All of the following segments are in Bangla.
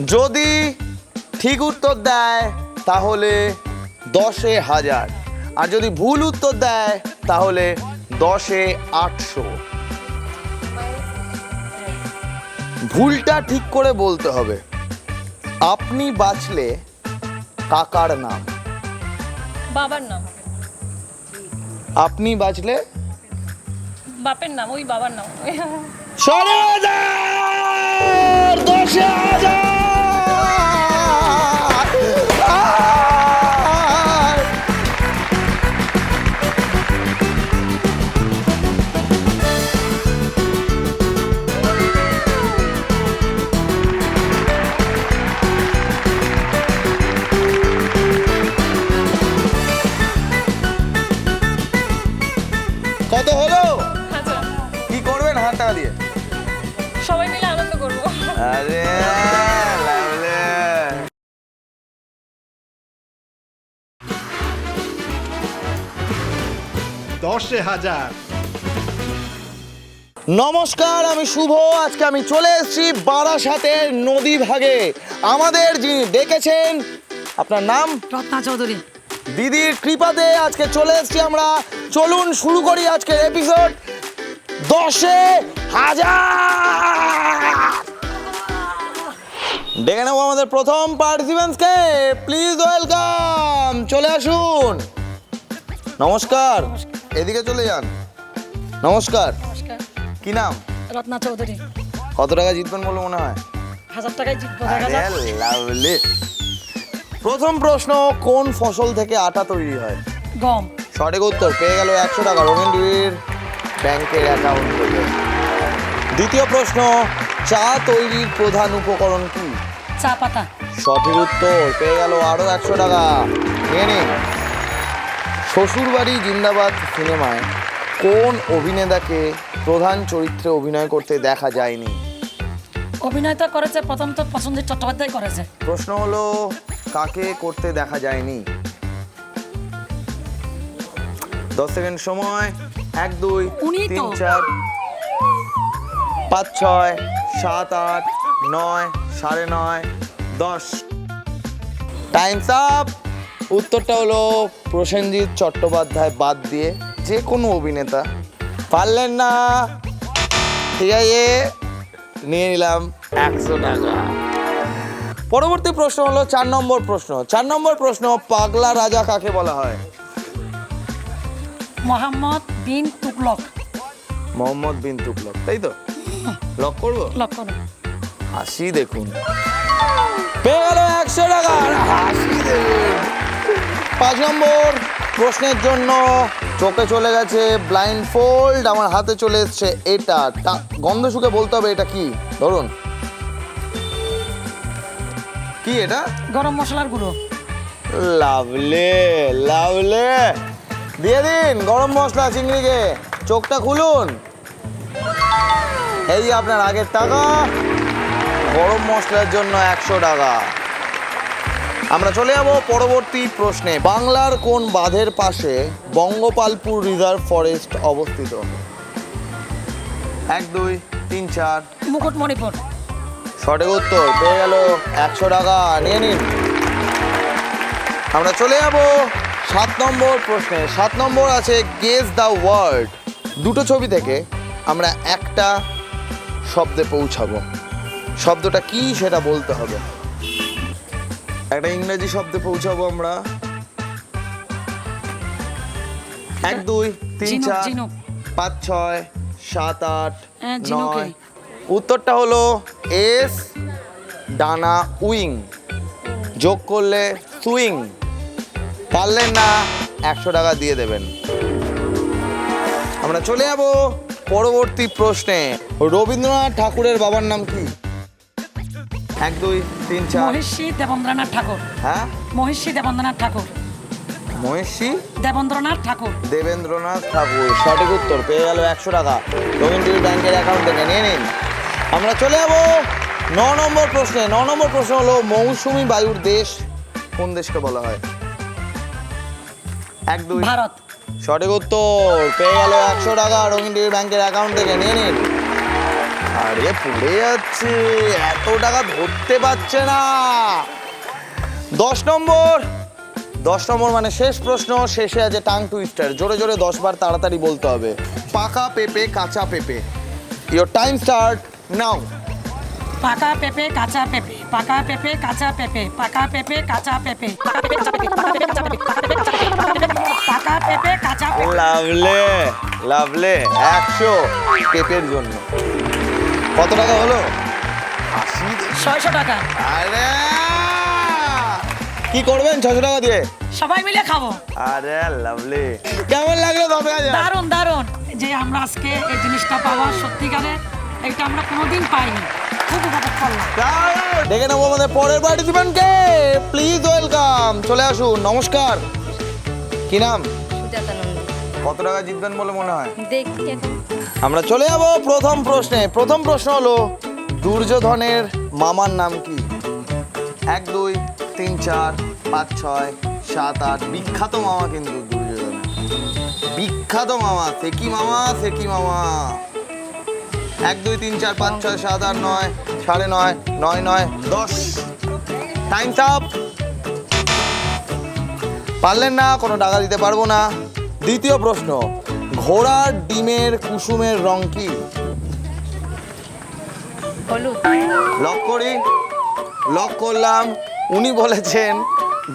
যদি ঠিক উত্তর দেয় তাহলে 10,000, আর যদি ভুল উত্তর দেয় তাহলে 10,800। ভুলটা ঠিক করে বলতে হবে। আপনি বাঁচলে কাকার নাম, বাবার নাম, আপনি বাঁচলে বাপের নাম, ওই বাবার নাম। 10,000, 10,000। কত হলো? আচ্ছা, কি করবেন 1,000 টাকা দিয়ে? সবাই মিলে আনন্দ করবো। আরে লাভলি। 10,000। নমস্কার, আমি শুভ। আজকে আমি চলে এসেছি বারাসাতের নদী ভাগে। আমাদের যিনি ডেকেছেন, আপনার নাম? রত্না চৌধুরী। দিদির কৃপাতে আজকে চলে এসেছি আমরা। চলুন শুরু করি আজকের এপিসোড। 10,000 ডেকে নেবো আমাদের প্রথম পার্টিসিপেন্টসকে। প্লিজ ওয়েলকাম, চলে আসুন। নমস্কার, এদিকে চলে যান। নমস্কার, নমস্কার। কি নাম? রত্না চৌধুরী। কত টাকা জিতবেন বলে মনে হয়? 1000 টাকায় জিতবো, দেখা যাক। আরে লাভলি। প্রথম প্রশ্ন, কোন ফসল থেকে আটা তৈরি হয়? গম। সঠিক উত্তর, পেয়ে গেল 100 টাকা রঙিন টিভির ব্যাংকের অ্যাকাউন্ট থেকে। দ্বিতীয় প্রশ্ন, চা তৈরির প্রধান উপকরণ কি? চা পাতা। সঠিক উত্তর, পেয়ে গেল আরো 100 টাকা। নিয়ে নিন। শ্বশুরবাড়ি জিন্দাবাদ সিনেমায় কোন অভিনেতাকে প্রধান চরিত্রে অভিনয় করতে দেখা যায়নি? অভিনয় তো করেছে, প্রথম তো পছন্দের চট্টোপাধ্যায় করেছে। প্রশ্ন হলো, কাকে করতে দেখা যায়নি? 10 সেকেন্ড সময়। 1, 2, উনি 3, তো। 4, 5, 6, 7, 8, 9, 9:30, 10। Times up. উত্তরটা হলো প্রসেনজিৎ চট্টোপাধ্যায় বাদ দিয়ে যে কোনো অভিনেতা। পারলেন না, ঠিক আছে, নিয়ে নিলাম 100 টাকা। পরবর্তী প্রশ্ন হলো 4 নম্বর প্রশ্ন। 4 নম্বর প্রশ্ন, পাগলা রাজা কাকে বলা হয়? মোহাম্মদ বিন তুগলক। মোহাম্মদ বিন তুগলক, তাই তো? লক করবো? লক্ষণ। হাসি দেখুন, পেয়ে গেল 100 টাকা। হাসি দেখুন। 5 নম্বর প্রশ্নের জন্য চোখে চলে গেছে ব্লাইন্ড ফোল্ড, আমার হাতে চলে এসছে এটা। গন্ধ শুকে বলতে হবে এটা কি। ধরুন, কি এটা? গরম মশলার গুঁড়ো। লাভলে লাভলে, দিয়ে দিন গরম মশলা চিংড়িকে। চোখটা খুলুন, এই যে আপনার আগের টাকা। গরম মশলার জন্য 100 টাকা। আমরা চলে যাব পরবর্তী প্রশ্নে। বাংলার কোন বাঁধের পাশে বঙ্গপালপুর রিজার্ভ ফরেস্ট অবস্থিত? 1, 2, 3, 4। মুকুটমণিপুর। সঠিক উত্তর, পেয়ে গেল 100 টাকা। নিয়ে নিন। আমরা চলে যাব 7 নম্বর প্রশ্নে। 7 নম্বর আছে গেস দ্য ওয়ার্ড। দুটো ছবি থেকে আমরা একটা শব্দে পৌঁছাবো। শব্দটা কি সেটা বলতে হবে। একটা ইংরেজি শব্দে পৌঁছাবো আমরা। 1, 2, 3, ঝিনুক, 4, ঝিনুক। 5, 6, 7, 8, হ্যাঁ, ঝিনুকই। 9। উত্তরটা হলো এস, ডানা উইং, যোগ করলে সুইং। পারলেন না, 100 টাকা দিয়ে দেবেন। আমরা চলে যাব পরবর্তী প্রশ্নে। রবীন্দ্রনাথ ঠাকুরের বাবার নাম কি? 1, 2, 3, 4। মহিষী দেবেন্দ্রনাথ ঠাকুর। হ্যাঁ, মহিষী দেবেন্দ্রনাথ ঠাকুর। মহেশী দেবেন্দ্রনাথ ঠাকুর। দেবেন্দ্রনাথ ঠাকুর। সঠিক উত্তর, পেয়ে গেল 100 টাকা রঙিন টিভি ব্যাংকের অ্যাকাউন্ট থেকে। নিয়ে নিন। আমরা চলে যাব 9 নম্বর প্রশ্নে। 9 নম্বর প্রশ্ন হলো মৌসুমী বায়ুর দেশ কোন দেশকে বলা হয়? 1, 2। ভারত। সঠিক উত্তর, পেয়ে গেল 100 টাকা রঙিন টিভি ব্যাংকের অ্যাকাউন্ট থেকে। নিয়ে নিন। আরে পড়ে যাচ্ছে, এত টাকা ধরতে পারছে না। 10 নম্বর মানে শেষ প্রশ্ন, শেষে আছে টাং টুইস্টার। জোরে জোরে 10 বার তাড়াতাড়ি বলতে হবে। পাকা পেঁপে কাঁচা পেঁপে। ইয়োর টাইম স্টার্ট নাও। পাকা পেঁপে কাঁচা পেঁপে, পাকা পেঁপে কাঁচা পেঁপে, পাকা পেঁপে কাঁচা পেঁপে, পাকা পেঁপে কাঁচা পেঁপে, পাকা পেঁপে কাঁচা পেঁপে, পাকা পেঁপে কাঁচা পেঁপে। লাভলে লাভলে 100 পেঁপের জন্য। কত টাকা হলো? 80। 600 টাকা। আরে কি করবেন 600 টাকা দিয়ে? সবাই মিলে খাবো। আরে লাভলি, কেমন লাগলো 10,000? দারুণ দারুণ যে আমরা আজকে এই জিনিসটা পাওয়া, সত্যিকারে এটা আমরা কোনোদিন পাইনি, খুব উপভোগ করলাম। দেখে নেবো আমাদের পরের পার্টিসিপেন্টকে। প্লিজ ওয়েলকাম, চলে আসুন। নমস্কার, কি নাম? সুজাতা নন্দী। কত টাকা জিতবেন বলে মনে হয়? দেখি এখন। আমরা চলে যাব প্রথম প্রশ্নে। প্রথম প্রশ্ন হলো, দুর্যোধনের মামার নাম কি? 1 2 3 4 5 6 7 8। বিখ্যাত মামা কিন্তু দুর্যোধন, বিখ্যাত মামা। সেকি মামা, সেকি মামা। 1 2 3 4 5 6 7 8 9 9.5 9 9 10। Times up. পারলেন না, কোনো টাকা দিতে পারবো না। দ্বিতীয় প্রশ্ন, ঘোড়ার ডিমের কুসুমের রং কি? হলুদ। লক করি, লক করলাম। উনি বলেছেন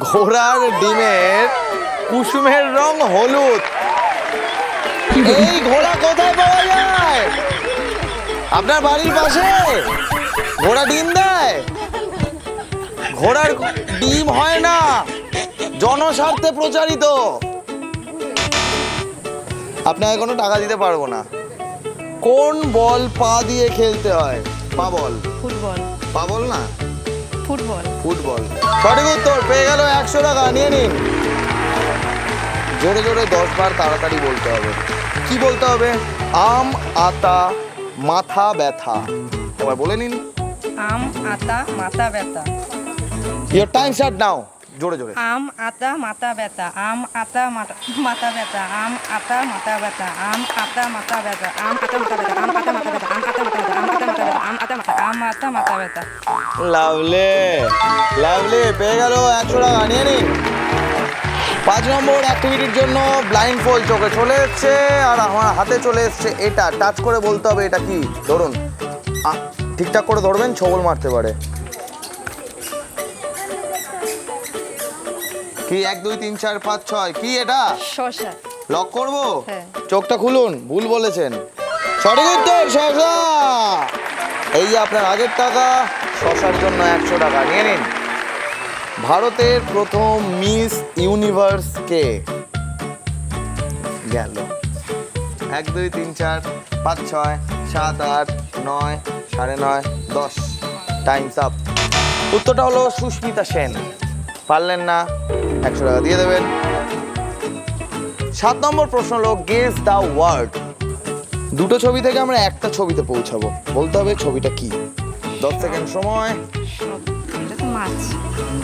ঘোড়ার ডিমের কুসুমের রং হলুদ। এই ঘোড়া কোথায় পাওয়া যায়? আপনার বাড়ির পাশে ঘোড়া ডিম দেয়? ঘোড়ার ডিম হয় না, জনস্বার্থে প্রচারিত। আপনাকে কোনো টাকা দিতে পারবো না। কোন বল পা দিয়ে খেলতে হয়? পা বল। ফুটবল। পা বল না, ফুটবল। ফুটবল। সঠিক উত্তর, পেয়ে গেল 100 টাকা। নিয়ে নিন। জোরে জোরে 10 বার তাড়াতাড়ি বলতে হবে। কি বলতে হবে? আম আতা মাথা ব্যথা। এবার বলে নিন। আম আতা মাথা ব্যথা। ইয়োর টাইম স্টার্ট নাও। জোরে জোরে। আম আতা মাথা ব্যথা। আম আতা মাথা ব্যথা। আম আতা মাথা ব্যথা। আম আতা মাথা ব্যথা। আম আতা মাথা ব্যথা। আম আতা মাথা ব্যথা। আম আতা মাথা ব্যথা। আম আতা মাথা ব্যথা। আম আতা মাথা। আম আতা মাথা ব্যথা। লাভলে লাভলে, পেয়ে গেল 100 টাকা। নিয়ে নিন। 5 নম্বর অ্যাক্টিভিটির জন্য ব্লাইন্ড ফোল্ড চোখে চলে এসছে, আর আমার হাতে চলে এসছে এটা। টাচ করে বলতে হবে এটা কি। ধরুন, ঠিকঠাক করে ধরবেন, ছবল মারতে পারে। কি 1 2 3 4 5 6 কি এটা? শসা। লক করবো? হ্যাঁ। চোখটা খুলুন, ভুল বলেছেন। সঠিক উত্তর শসা। এই যে আপনার আগের টাকা, শসার জন্য 100 টাকা। নিয়ে নিন। ভারতের প্রথম মিস ইউনিভার্স কে? গেল। 1 2 3 4 5 6 7 8 9 9.5 10। Times up. উত্তরটা হলো সুস্মিতা সেন। পারলেন না, 100 টাকা দিয়ে দেবেন। 7 নম্বর প্রশ্ন হলো, গেস দ্য ওয়ার্ড। দুটো ছবি থেকে আমরা একটা ছবিতে পৌঁছাবো। বলতে হবে ছবিটা কি। 10 সেকেন্ড সময়। এটা তো মাছ।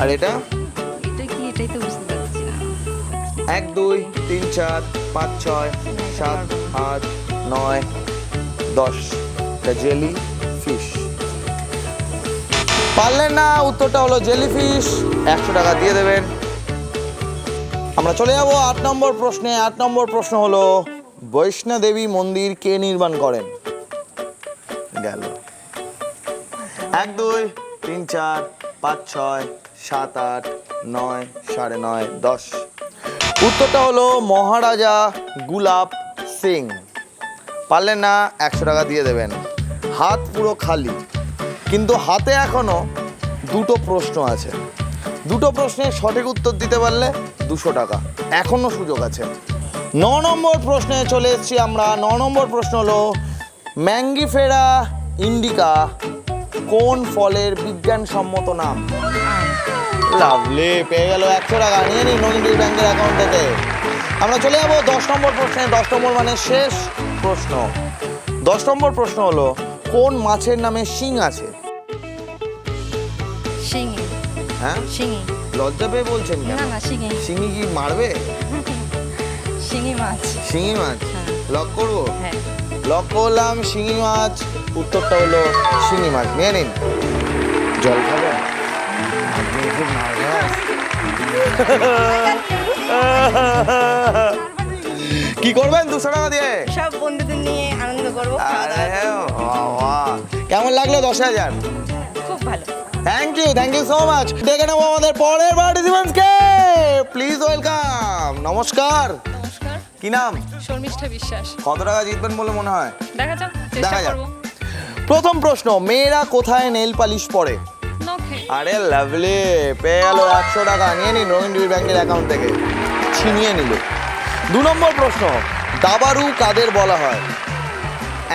আর এটা? এটা কি? এটাই তো বুঝতে পারছি না। 1 2 3 4 5 6 7 8 9 10। এটা জেলি ফিশ। পারলেন না, উত্তরটা হলো জেলিফিশ। 100 টাকা দিয়ে দেবেন। আমরা চলে যাব 8 নম্বর প্রশ্নে। 8 নম্বর প্রশ্ন হলো, বৈষ্ণোদেবী মন্দির কে নির্মাণ করেন? গেল। 1 2 3 4 5 6 7 8 9 9.5 10। উত্তরটা হলো মহারাজা গুলাব সিং। পারলেন না, 100 টাকা দিয়ে দেবেন। হাত পুরো খালি, কিন্তু হাতে এখনো দুটো প্রশ্ন আছে। দুটো প্রশ্নের সঠিক উত্তর দিতে পারলে 200 টাকা, এখনো সুযোগ আছে। 9 নম্বর প্রশ্নে চলে এসেছি আমরা। 9 নম্বর প্রশ্ন হলো, ম্যাঙ্গিফেরা ইন্ডিকা কোন ফলের বিজ্ঞানসম্মত নাম? লাভলি, পেয়ে গেল 100 টাকা। নিয়ে নিন নন্দী ব্যাংকের অ্যাকাউন্ট থেকে। আমরা চলে যাবো 10 নম্বর প্রশ্নে। 10 নম্বর মানে শেষ প্রশ্ন। 10 নম্বর প্রশ্ন হলো, কোন মাছের নামে শিং আছে? শিঙি। হ্যাঁ, শিঙি। লজ্জা পেয়ে বলছেন কেন? না না, শিঙি। শিঙি কি মারবে? শিঙি মাছ। শিঙি মাছ। হ্যাঁ। লক করবো? হ্যাঁ। লক করলাম শিঙি মাছ। উত্তরটা হলো শিঙি মাছ। নিয়ে নিন। জল খাবেন? আপনি খুব নার্ভাস। কি করবেন 200 টাকা দিয়ে? সব বন্ধুদের নিয়ে আনন্দ করবো, খাওয়া দাওয়া করবো। বাবা, কেমন লাগলো 10,000? খুব ভালো। Thank you so much. ডেকে নেবো আমাদের পরের পার্টিসিপেন্টসকে। Please welcome. নমস্কার। নমস্কার, কি নাম? শর্মিষ্ঠা বিশ্বাস। কত টাকা জিতবেন বলে মনে হয়? দেখা যাক, চেষ্টা দেখা যাক। করবো। প্রথম প্রশ্ন, মেয়েরা কোথায় নেল পালিশ পরে? নখে। আরে লাভলি, পেয়ে গেল 100 টাকা। নিয়ে নিন রবীন্দ্র ব্যাংকের অ্যাকাউন্ট থেকে, ছিনিয়ে নিল। 2 নম্বর প্রশ্ন, দাবারু কাদের বলা হয়?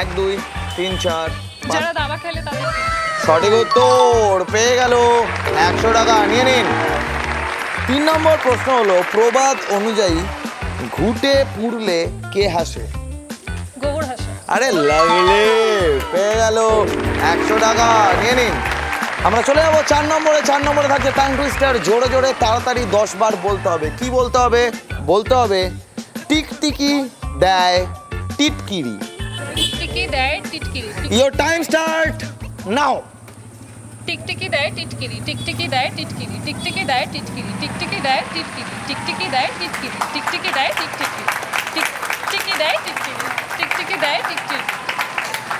1 2 3 4 যারা দাবা খেলে তাদেরকে। সঠিক উত্তর, পেয়ে গেল 100 টাকা। নিয়ে নিন। 3 নম্বর প্রশ্ন হলো, প্রবাদ অনুযায়ী ঘুটে পুড়লে কে হাসে? গোবর হাসে। আরে লাগলে, পেয়ে গেল 100 টাকা। নিয়ে নিন। আমরা চলে যাবো 4 নম্বরে। 4 নম্বরে থাকছে টাং টুইস্টার। জোরে জোরে তাড়াতাড়ি 10 বার বলতে হবে। কি বলতে হবে? বলতে হবে টিকটিকি দেয় টিটকিরি। টিকটিকি দেয় টিটকিরি। Your time start now. টিকটিকি দেয় টিটকিরি। টিকটিকি দেয় টিটকিরি। টিকটিকি দেয় টিটকিরি। টিকটিকি দেয় টিটকিরি। টিকটিকি দেয় টিটকিরি। টিকটিকি দেয় টিকটিকি। টিকটিকি দেয় টিটকিরি। টিকটিকি দেয় টিটকিরি।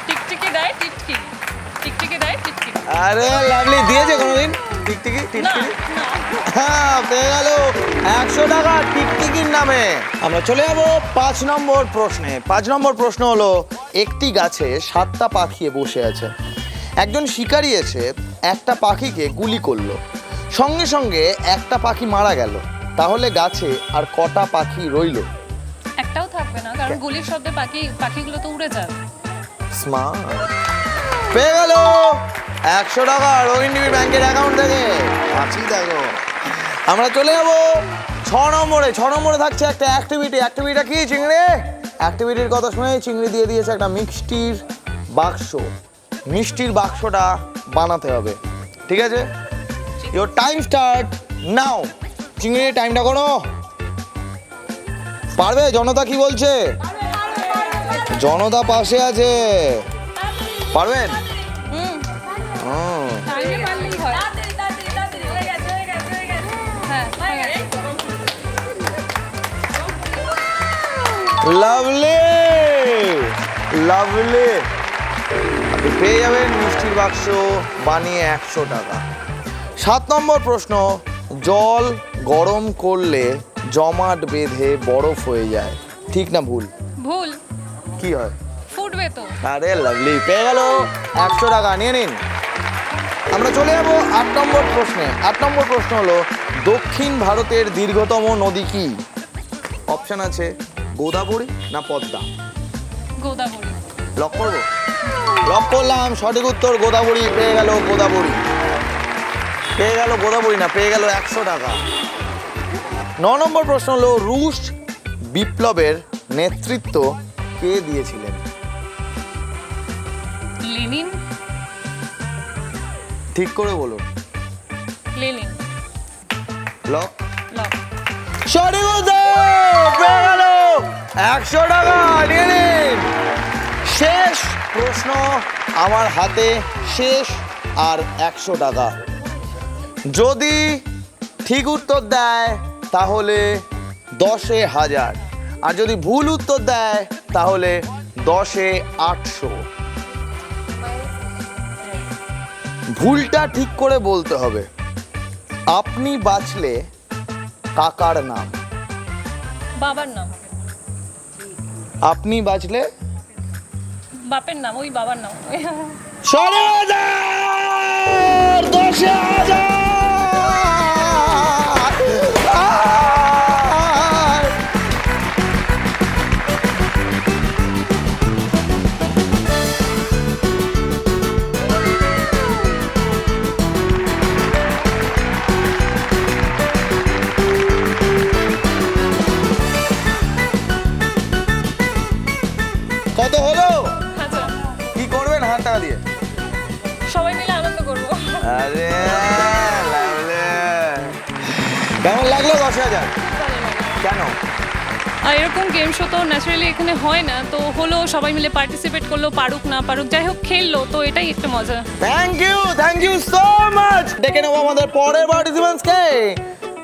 টিকটিকি দেয় টিটকিরি। টিকটিকি দেয় টিটকিরি। আরে লাভলি, দিয়েছে কোনোদিন টিকটিকি? না, টিকটিকি, না। হ্যাঁ, পেয়ে গেল 100 টাকা টিকটিকির নামে। আমরা চলে যাবো 5 নম্বর প্রশ্নে। 5 নম্বর প্রশ্ন হলো, একটি গাছে 7টা পাখি বসে আছে। একজন শিকারী এসে একটা পাখিকে গুলি করলো, সঙ্গে সঙ্গে একটা পাখি মারা গেল। তাহলে গাছে আর কটা পাখি রইলো? একটাও থাকবে না, কারণ গুলির শব্দে পাখিগুলো তো উড়ে যাবে। স্মার্ট। পেয়ে গেল 100 টাকা রবীন্দ্র ব্যাংকের অ্যাকাউন্ট থেকে। আছি দেখো। আমরা চলে যাবো 6 নম্বরে। 6 নম্বরে থাকছে একটা অ্যাক্টিভিটি। অ্যাক্টিভিটিটা কি চিংড়ি? অ্যাক্টিভিটির কথা শুনে চিংড়ি দিয়ে দিয়েছে একটা মিষ্টির বাক্স। মিষ্টির বাক্সটা বানাতে হবে, ঠিক আছে? ইয়োর টাইম স্টার্ট নাও। চিংড়ি, টাইমটা করো। পারবে? জনতা কি বলছে? জনতা পাশে আছে। পারবেন? হুম। টাইমে পারলেই হয়। হ্যাঁ, হয়ে গেছে। Lovely, lovely. আপনি পেয়ে যাবেন মিষ্টির বাক্স বানিয়ে 100 টাকা। 7 নম্বর প্রশ্ন, জল গরম করলে জমাট বেঁধে বরফ হয়ে যায়। ঠিক না ভুল? ভুল। কি হয়? ফুটবে তো। আরে লাভলি, পেয়ে গেল 100 টাকা। নিয়ে নিন। আমরা চলে যাবো 8 নম্বর প্রশ্নে। 8 নম্বর প্রশ্ন হলো, দক্ষিণ ভারতের দীর্ঘতম নদী কি? অপশন আছে গোদাবরী না পদ্মা। গোদাবরী। লক করবো? লক করলাম। সঠিক উত্তর গোদাবরী। পেয়ে গেল গোদাবরী। পেয়ে গেল গোদাবরী না, পেয়ে গেল 100 টাকা। 9 নম্বর প্রশ্ন হলো, রুশ বিপ্লবের নেতৃত্ব কে দিয়েছিলেন? লেনিন। ঠিক করে বলুন। লেনিন। লক। লক। সঠিক উত্তর। পেয়ে গেল 100 টাকা। নিয়ে নিন। শেষ প্রশ্ন আমার হাতে, শেষ আর 100 টাকা। যদি ঠিক উত্তর দেয় তাহলে 10,000, আর যদি ভুল উত্তর দেয় তাহলে 10,800। ভুলটা ঠিক করে বলতে হবে। আপনি বাঁচলে কাকার নাম? বাবার নাম। আপনি বাঁচলে বাপের নাম, ওই বাবার নাম। 10,000। কত হলো? আচ্ছা, কি করবেন 1,000 টাকা দিয়ে? সবাই মিলে আনন্দ করবো। আরে লাভলি। কেমন লাগলো 10,000? ভালো লাগে। কেন? আর এরকম গেম শো তো ন্যাচারালি এখানে হয় না, তো হলো সবাই মিলে পার্টিসিপেট করলো, পারুক না পারুক যাই হোক খেললো, তো এটাই একটা মজা। Thank you so much. ডেকে নেবো আমাদের পরের পার্টিসিপেন্টসকে,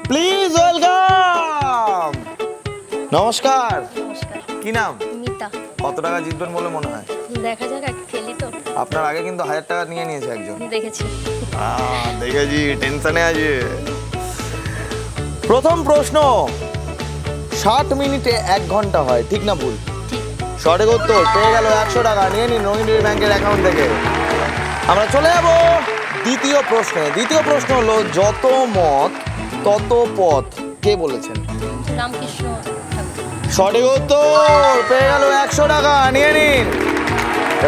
প্লিজ ওয়েলকাম। নমস্কার, কি নাম? মিতা। কত টাকা জিতবেন বলে মনে হয়? দেখা যাক, আগে খেলি তো। আপনার আগে কিন্তু 1000 টাকা নিয়ে নিয়েছে একজন। দেখেছি। দেখেছি, টেনশনে আছে। প্রথম প্রশ্ন, 60 মিনিটে 1 ঘন্টা হয়, ঠিক না ভুল? ঠিক। সঠিক উত্তর, পেয়ে গেল 100 টাকা, নিয়ে নিন রোহিণীর ব্যাংকের অ্যাকাউন্ট থেকে। আমরা চলে যাব দ্বিতীয় প্রশ্নে। দ্বিতীয় প্রশ্ন হলো, যত মত তত পথ কে বলেছেন? রামকৃষ্ণ ঠাকুর। সঠিক উত্তর, পেয়ে গেল 100 টাকা, নিয়ে নিন।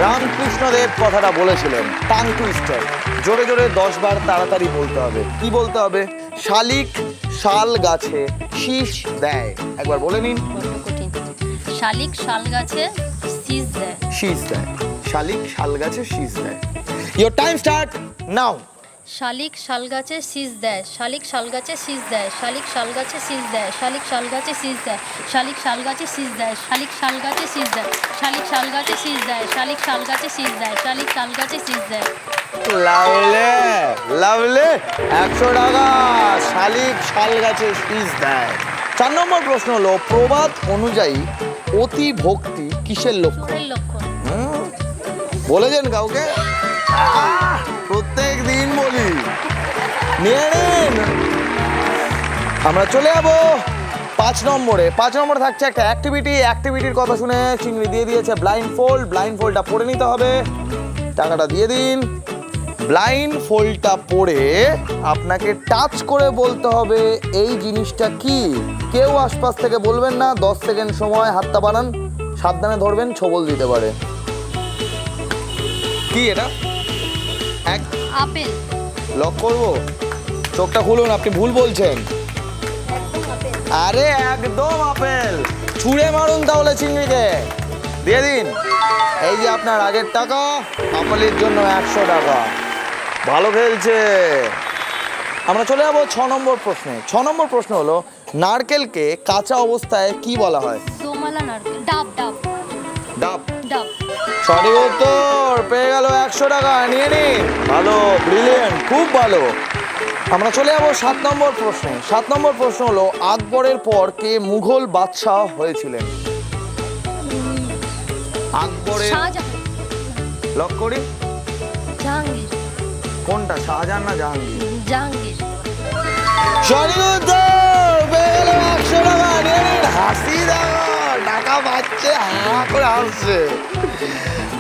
রামকৃষ্ণদেব কথাটা বলেছিলেন, টাং টুইস্টার। জোরে জোরে 10 বার তাড়াতাড়ি বলতে হবে। কি বলতে হবে? শালিক শাল গাছে শীষ দেয়। একবার বলে নিন। বড্ড কঠিন। শালিক শাল গাছে শীষ দেয়। শীষ দেয়। শালিক শাল গাছে শীষ দেয়। ইয়োর টাইম স্টার্ট নাও। শালিক শাল গাছে শীষ দেয়। শালিক শাল গাছে শীষ দেয়। শালিক শাল গাছে শীষ দেয়। শালিক শাল গাছে শীষ দেয়। শালিক শাল গাছে শীষ দেয়। শালিক শাল গাছে শীষ দেয়। শালিক শাল গাছে শীষ দেয়। শালিক শাল গাছে শীষ দেয়। শালিক শাল গাছে শীষ দেয়। লাভলে লাভলে 100 টাকা, শালিক শাল গাছে শীষ দেয়। 4 নম্বর প্রশ্ন হলো, প্রবাদ অনুযায়ী অতি ভক্তি কিসের লক্ষণ? চোরের লক্ষণ। বলেছেন কাউকে? প্রত্যেক দিন বলি। নিয়ে নিন। আমরা চলে যাবো 5 নম্বরে। 5 নম্বরে থাকছে একটা অ্যাক্টিভিটির কথা শুনে চিংড়ি দিয়ে দিয়েছে ব্লাইন্ড ফোল্ডটা পড়ে নিতে হবে। টাকাটা দিয়ে দিন। ব্লাইন্ড ফোল্ডটা পড়ে আপনাকে টাচ করে বলতে হবে এই জিনিসটা কি। কেউ আশপাশ থেকে বলবেন না। 10 সেকেন্ড সময়, হাতটা বানান, সাবধানে ধরবেন, ছোবল দিতে পারে। কি এটা? এক আপেল। লক করবো? চোখটা খুলুন, আপনি ভুল বলছেন। একদম আপেল। আরে একদম আপেল। ছুঁড়ে মারুন তাহলে চিংড়িকে, দিয়ে দিন। এই যে আপনার আগের টাকা, আপেলের জন্য 100 টাকা। ভালো খেলছে। আমরা চলে যাবো 6 নম্বর প্রশ্নে। 6 নম্বর প্রশ্ন হলো, নারকেলকে কাঁচা অবস্থায় কি বলা হয়? দোমালা নারকেল। ডাব ডাব ডাব। ডাব। সঠিক উত্তর, পেয়ে গেল 100 টাকা, নিয়ে নিন। ভালো, ব্রিলিয়েন্ট, খুব ভালো। আমরা চলে যাবো 7 নম্বর প্রশ্নে। 7 নম্বর প্রশ্ন হলো, আকবরের পর কে মুঘল বাদশাহ হয়েছিলেন? আকবরের, শাহজাহান। লক করি। জাহাঙ্গীর। কোনটা, শাহজাহান না জাহাঙ্গীর? জাহাঙ্গীর। সঠিক উত্তর, পেয়ে গেল 100 টাকা, নিয়ে নিন। হাসি দেখো, টাকা পাচ্ছে, হা করে হাসছে।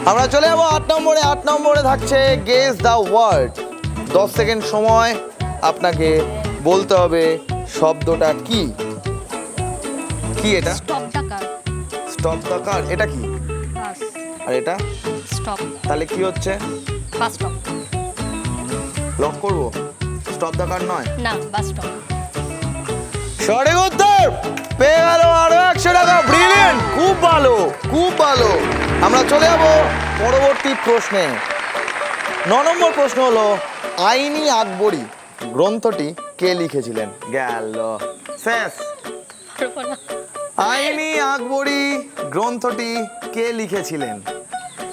আমরা চলে যাবো 8 নম্বরে। 8 নম্বরে থাকছে গেস দ্য ওয়ার্ড। 10 সেকেন্ড সময়, আপনাকে বলতে হবে শব্দটা কি। কি এটা? Stop the car. Stop the car, এটা কি? বাস। আর এটা? স্টপ। তাহলে কি হচ্ছে? Bus stop. লক করবো? স্টপ দ্য কার নয়? না, বাস স্টপ। সঠিক উত্তর, পেয়ে গেল আরো 100 টাকা। ব্রিলিয়েন্ট, খুব ভালো, খুব ভালো। আমরা চলে যাবো পরবর্তী প্রশ্নে। 9 নম্বর প্রশ্ন হলো, আইনি আকবরী গ্রন্থটি কে লিখেছিলেন? গেল শেষ। পারবো না। আইনি আকবরী গ্রন্থটি কে লিখেছিলেন?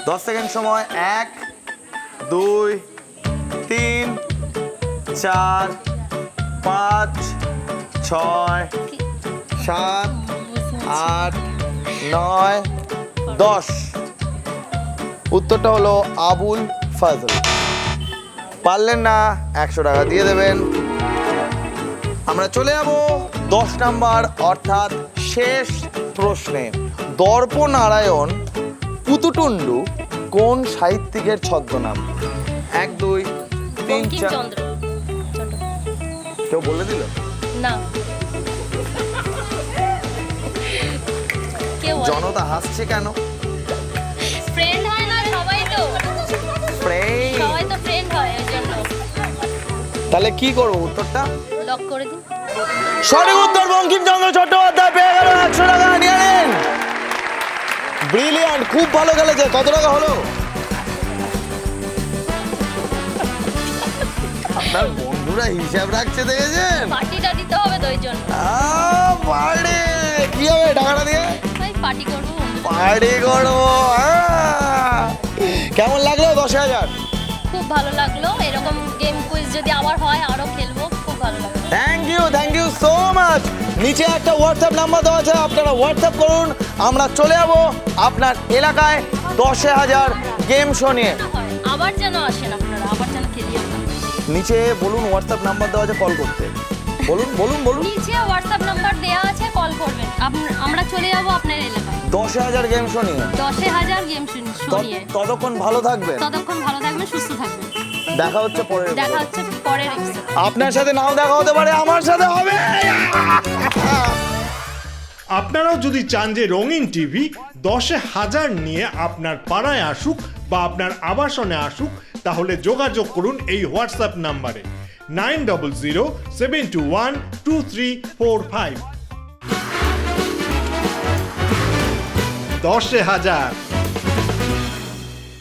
10 সেকেন্ড সময়। 1 2 3 4 5 6 7 8 9 10। উত্তরটা হলো আবুল ফাজল। পারলেন না, 100 টাকা দিয়ে দেবেন। আমরা চলে যাব 10 নাম্বার অর্থাৎ শেষ প্রশ্নে। দর্পনারায়ণ পুতুটুন্ডু কোন সাহিত্যিকের ছদ্মনাম? 1 2 3 4। বঙ্কিমচন্দ্র চট্টোপাধ্যায়। কেউ বলে দিল? না, কেউ জনতা হাসছে কেন? ফ্রেন্ড হয় না সবাই তো, Friend। সবাই তো ফ্রেন্ড হয় এর জন্য। তাহলে কি করবো উত্তরটা? লক করে দিন। সঠিক উত্তর, বঙ্কিমচন্দ্র চট্টোপাধ্যায়। পেয়ে গেল 100 টাকা, নিয়ে নিন। ব্রিলিয়ান্ট, খুব ভালো খেলেছে। কত টাকা হলো? আপনার বন্ধুরা হিসাব রাখছে, দেখেছেন? পার্টিটা দিতে হবে তো ওই জন্য। বাড়ে কি হবে টাকাটা দিয়ে? ভাই পার্টি করবো পার্টি করবো। কেমন লাগলো 10,000? খুব ভালো লাগলো এরকম গেম কুইজ যদি আবার হয় আরও খেলবো খুব ভালো লাগলো থ্যাংক ইউ সো মাচ। নিচে একটা হোয়াটসঅ্যাপ নাম্বার দেওয়া আছে, আপনারা হোয়াটসঅ্যাপ করুন, আমরা চলে যাবো আপনার এলাকায় 10,000 গেম শো নিয়ে। আবার যেন আসেন আপনারা, আবার যেন খেলি আমরা। নিচে বলুন হোয়াটসঅ্যাপ নাম্বার দেওয়া আছে, কল করতে বলুন বলুন বলুন। নিচে হোয়াটসঅ্যাপ নাম্বার দেওয়া আছে, কল করবেন। আমরা চলে যাবো আপনার এলাকায় 10,000 গেম শো নিয়ে। 10,000 গেম শুনিয়ে। ততক্ষণ ভালো থাকবেন, ততক্ষণ ভালো থাকবেন, সুস্থ থাকবেন। দেখা হচ্ছে পরের দেখা হচ্ছে পরের এপিসোড। আপনার সাথে নাও দেখা হতে পারে, আমার সাথে হবে। আপনারাও যদি চান যে রঙিন টিভি 10,000 নিয়ে আপনার পাড়ায় আসুক বা আপনার আবাসনে আসুক, তাহলে যোগাযোগ করুন এই হোয়াটসঅ্যাপ নাম্বারে 9007212345। 10,000